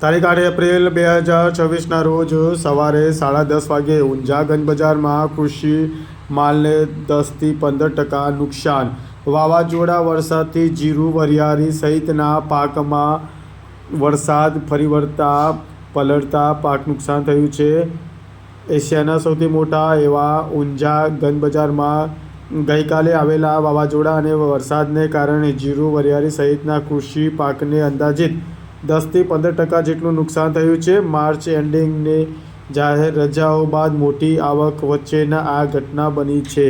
તારીખ 8 એપ્રિલ 2024ના રોજ સવારે 10:30 વાગે ઊંઝા ગંજ બજારમાં કૃષિ માલને 10થી 15% નુકસાન. વાવાઝોડા વરસાદથી જીરું, વરિયાળી સહિતના પાકમાં વરસાદ ફરી વળતા પલળતા પાક નુકસાન થયું છે. એશિયાના સૌથી મોટા એવા ઊંઝા ગંજ બજારમાં ગઈકાલે આવેલા વાવાઝોડા અને વરસાદને કારણે જીરું, વરિયાળી સહિતના કૃષિ પાકને અંદાજિત 10થી 15% જેટલું નુકસાન થયું છે. માર્ચ એન્ડિંગની જાહેર રજાઓ બાદ મોટી આવક વચ્ચેના આ ઘટના બની છે.